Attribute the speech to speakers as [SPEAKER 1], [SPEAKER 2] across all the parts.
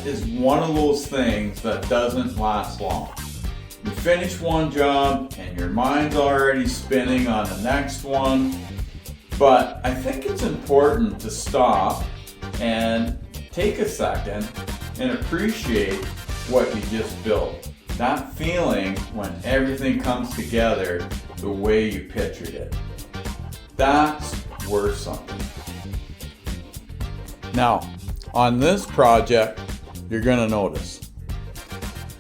[SPEAKER 1] is one of those things that doesn't last long. You finish one job and your mind's already spinning on the next one. But I think it's important to stop and take a second and appreciate what you just built. That feeling when everything comes together the way you pictured it. That's worth something. Now, on this project, you're gonna notice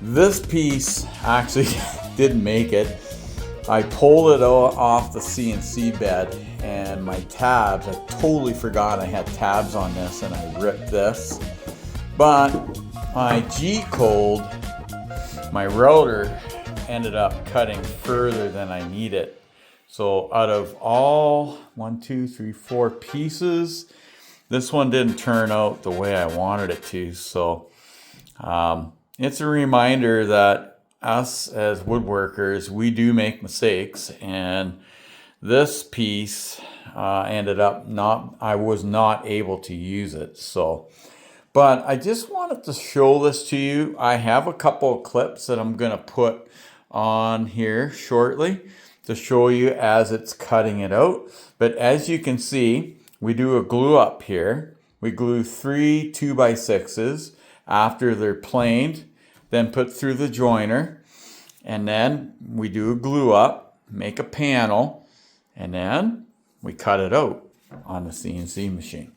[SPEAKER 1] this piece actually didn't make it. I pulled it off the CNC bed and my tabs, I totally forgot I had tabs on this and I ripped this. But my G-code, my router ended up cutting further than I needed. So out of all 4 pieces, this one didn't turn out the way I wanted it to. So it's a reminder that us as woodworkers, we do make mistakes, and this piece ended up I was not able to use it. So, but I just wanted to show this to you. I have a couple of clips that I'm gonna put on here shortly to show you as it's cutting it out. But as you can see, we do a glue up here. We glue 3 2x6s after they're planed, then put through the joiner, and then we do a glue up, make a panel, and then we cut it out on the CNC machine.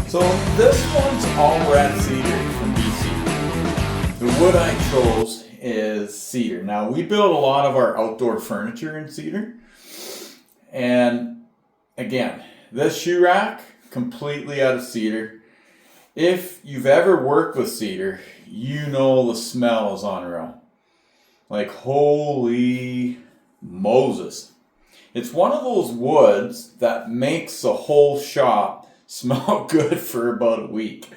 [SPEAKER 1] So this one's all red cedar from BC. The wood I chose is cedar. Now we build a lot of our outdoor furniture in cedar. And again, this shoe rack, completely out of cedar. If you've ever worked with cedar, you know the smell is unreal. Like holy Moses. It's one of those woods that makes the whole shop smell good for about a week.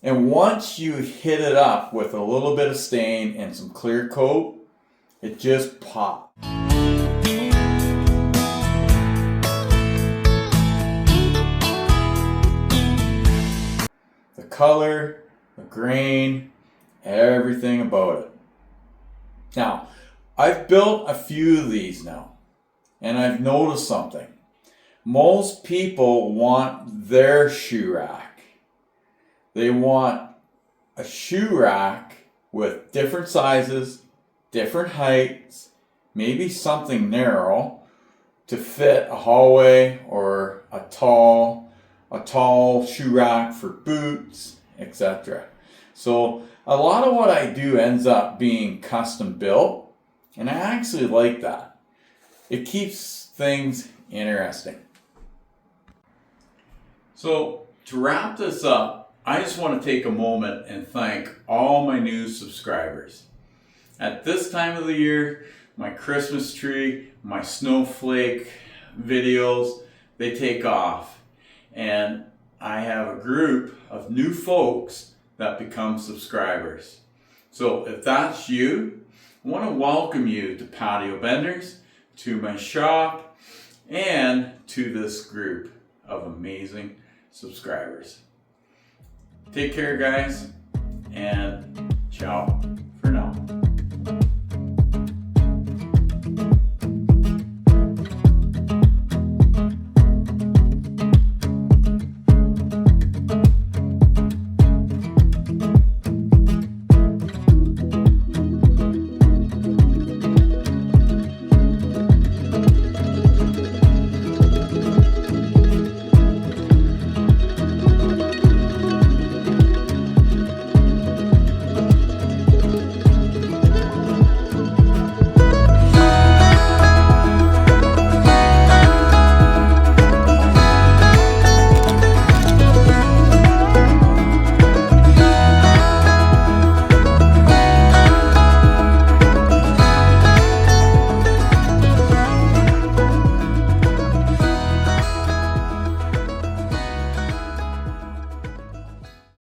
[SPEAKER 1] And once you hit it up with a little bit of stain and some clear coat, it just pops. The color, the grain, everything about it. Now, I've built a few of these now, and I've noticed something. Most people want their shoe rack. They want a shoe rack with different sizes, different heights, maybe something narrow to fit a hallway or a tall shoe rack for boots, etc. So a lot of what I do ends up being custom built, and I actually like that. It keeps things interesting. So to wrap this up, I just want to take a moment and thank all my new subscribers. At this time of the year, my Christmas tree, my snowflake videos, they take off. And I have a group of new folks that become subscribers. So if that's you, I want to welcome you to Patio Benders, to my shop, and to this group of amazing subscribers. Take care, guys, and ciao.